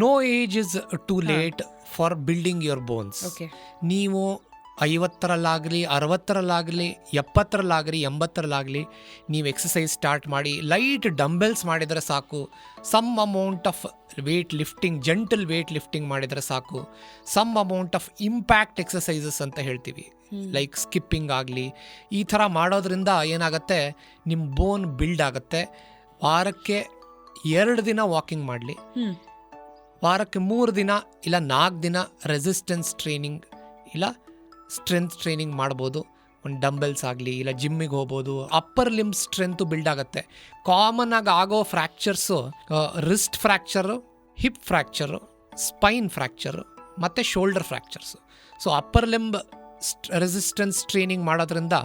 No age is too late for building your bones. Okay. ನೀವು 50ರಲ್ಲಾಗಲಿ 60ರಲ್ಲಾಗಲಿ 70ರಲ್ಲಾಗಲಿ 80ರಲ್ಲಾಗಲಿ ನೀವು ಎಕ್ಸಸೈಸ್ ಸ್ಟಾರ್ಟ್ ಮಾಡಿ ಲೈಟ್ ಡಂಬೆಲ್ಸ್ ಮಾಡಿದರೆ ಸಾಕು, some amount of weight lifting, gentle weight lifting ಮಾಡಿದರೆ ಸಾಕು, some amount of impact exercises ಅಂತ ಹೇಳ್ತೀವಿ, ಲೈಕ್ ಸ್ಕಿಪ್ಪಿಂಗ್ ಆಗಲಿ, ಈ ಥರ ಮಾಡೋದ್ರಿಂದ ಏನಾಗುತ್ತೆ, ನಿಮ್ಮ ಬೋನ್ ಬಿಲ್ಡ್ ಆಗುತ್ತೆ. ವಾರಕ್ಕೆ 2 ದಿನ ವಾಕಿಂಗ್ ಮಾಡಲಿ, ವಾರಕ್ಕೆ 3 ದಿನ ಇಲ್ಲ 4 ದಿನ ರೆಸಿಸ್ಟೆನ್ಸ್ ಟ್ರೈನಿಂಗ್ ಇಲ್ಲ ಸ್ಟ್ರೆಂತ್ ಟ್ರೈನಿಂಗ್ ಮಾಡ್ಬೋದು. ಒಂದು ಡಂಬೆಲ್ಸ್ ಆಗಲಿ ಇಲ್ಲ ಜಿಮ್ಮಿಗೆ ಹೋಗ್ಬೋದು. ಅಪ್ಪರ್ ಲಿಂಬ್ ಸ್ಟ್ರೆಂತು ಬಿಲ್ಡ್ ಆಗುತ್ತೆ. ಕಾಮನ್ ಆಗಿ ಆಗೋ fractures wrist fracture, hip fracture, spine fracture ಮತ್ತು shoulder fractures. So upper limb resistance training ಮಾಡೋದ್ರಿಂದ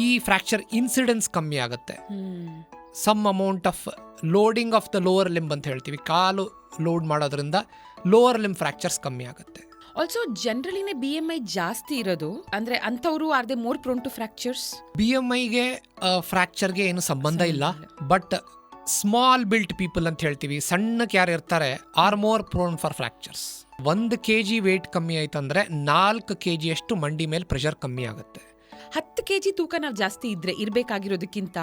ಈ ಫ್ರ್ಯಾಕ್ಚರ್ ಇನ್ಸಿಡೆನ್ಸ್ ಕಮ್ಮಿ ಆಗುತ್ತೆ. Some amount of loading of the lower limb ಅಂತ ಹೇಳ್ತೀವಿ, ಕಾಲು ಲೋಡ್ ಮಾಡೋದ್ರಿಂದ ಲೋವರ್ ಲಿಂಬ್ ಫ್ರ್ಯಾಕ್ಚರ್ಸ್ ಕಮ್ಮಿ ಆಗುತ್ತೆ. ಆಲ್ಸೋ ಜನರಲಿನೇ BMI ಜಾಸ್ತಿ ಇರೋದು, ಅಂದರೆ ಅಂಥವ್ರು R they more prone to fractures? BMIಗೆ ಫ್ರ್ಯಾಕ್ಚರ್ಗೆ ಏನು ಸಂಬಂಧ ಇಲ್ಲ, ಬಟ್ ಸ್ಮಾಲ್ ಬಿಲ್ಟ್ ಪೀಪಲ್ ಅಂತ ಹೇಳ್ತೀವಿ, ಸಣ್ಣಕ್ಕೆ ಯಾರು ಇರ್ತಾರೆ, are more prone for fractures. 1 kg weight ಕಮ್ಮಿ ಆಯ್ತಂದ್ರೆ 4 kg ಅಷ್ಟು ಮಂಡಿ ಮೇಲೆ ಪ್ರೆಷರ್ ಕಮ್ಮಿ ಆಗುತ್ತೆ. 10 kg ತೂಕ ನಾವು ಜಾಸ್ತಿ ಇರಬೇಕಾಗಿರೋದಕ್ಕಿಂತ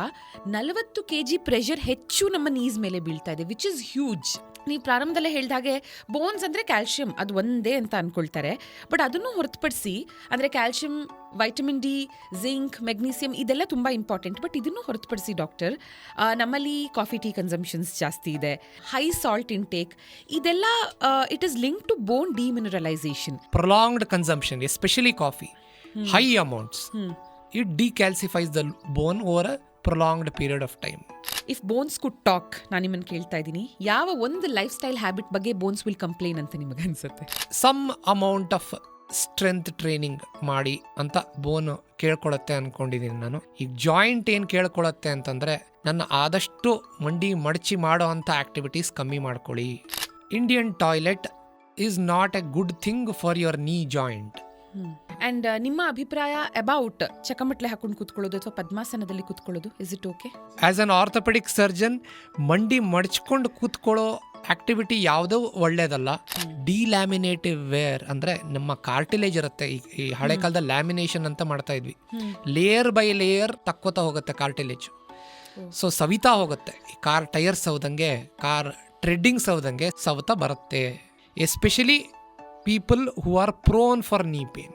40 kg ಪ್ರೆಷರ್ ಹೆಚ್ಚು ನಮ್ಮ ನೀಸ್ ಮೇಲೆ ಬೀಳ್ತಾ ಇದೆ, ವಿಚ್ ಇಸ್ ಹ್ಯೂಜ್. ನೀವು ಪ್ರಾರಂಭದಲ್ಲೇ ಹೇಳಿದಾಗೆ ಬೋನ್ಸ್ ಅಂದರೆ ಕ್ಯಾಲ್ಶಿಯಂ ಅದು ಒಂದೇ ಅಂತ ಅಂದ್ಕೊಳ್ತಾರೆ, ಬಟ್ ಅದನ್ನು ಹೊರತುಪಡಿಸಿ ಅಂದರೆ calcium, vitamin D, zinc, magnesium ಇದೆಲ್ಲ ತುಂಬ ಇಂಪಾರ್ಟೆಂಟ್. ಬಟ್ ಇದನ್ನು ಹೊರತುಪಡಿಸಿ ಡಾಕ್ಟರ್, ನಮ್ಮಲ್ಲಿ ಕಾಫಿ ಟೀ ಕನ್ಸಂಪ್ಷನ್ಸ್ ಜಾಸ್ತಿ ಇದೆ, ಹೈ ಸಾಲ್ಟ್ ಇಂಟೇಕ್, ಇದೆಲ್ಲ it is link to bone demineralisation. Prolonged consumption, especially coffee, high amounts, it decalcifies the bone over a prolonged period of time. If bones could talk, ನಾನು ನಿಮ್ಮನ್ನು ಕೇಳ್ತಾ ಇದ್ದೀನಿ, ಯಾವ ಒಂದು lifestyle habit ಬಗ್ಗೆ bones will complain ಅಂತ ನಿಮಗೆ ಅನ್ಸುತ್ತೆ? Some amount of strength training ಮಾಡಿ ಅಂತ ಬೋನ್ ಕೇಳ್ಕೊಳತ್ತೆ ಅನ್ಕೊಂಡಿದ್ದೀನಿ ನಾನು. ಈಗ ಜಾಯಿಂಟ್ ಏನು ಕೇಳ್ಕೊಳತ್ತೆ ಅಂತಂದರೆ, ನನ್ನ ಆದಷ್ಟು ಮಂಡಿ ಮಡಚಿ ಮಾಡೋ ಅಂಥ ಆಕ್ಟಿವಿಟೀಸ್ ಕಮ್ಮಿ ಮಾಡ್ಕೊಳ್ಳಿ. Indian toilet is not a good thing for your knee joint. And ನಿಮ್ಮ ಅಭಿಪ್ರಾಯ ಅಬೌಟ್ ಚಕಮಟ್ಲೆ ಹಾಕೊಂಡು ಕೂತ್ಕೊಳ್ಳೋದು ಅಥವಾ ಪದ್ಮಾಸನದಲ್ಲಿ ಕೂತ್ಕೊಳ್ಳೋದು, is it okay? As an orthopaedic surgeon, ಮಂಡಿ ಮಡಚ್ಕೊಂಡು ಕೂತ್ಕೊಳ್ಳೋ ಆಕ್ಟಿವಿಟಿ ಯಾವುದೂ ಒಳ್ಳೇದಲ್ಲ. ಡಿಲ್ಯಾಮಿನೇಟಿವ್ ವೇರ್ ಅಂದರೆ ನಮ್ಮ ಕಾರ್ಟಿಲೇಜ್ ಇರುತ್ತೆ, ಈ ಹಳೆ ಕಾಲದ ಲ್ಯಾಮಿನೇಷನ್ ಅಂತ ಮಾಡ್ತಾ ಇದ್ವಿ, ಲೇಯರ್ ಬೈ ಲೇಯರ್ ತಕ್ಕೋತಾ ಹೋಗುತ್ತೆ ಕಾರ್ಟಿಲೇಜ್. ಸೊ ಸವಿತಾ ಹೋಗುತ್ತೆ. ಈ ಕಾರ್ ಟೈರ್ ಸವದಂಗೆ, ಕಾರ್ ಟ್ರೆಡ್ಡಿಂಗ್ ಸವದಂಗೆ ಸವತಾ ಬರುತ್ತೆ. Especially people who are prone for knee pain.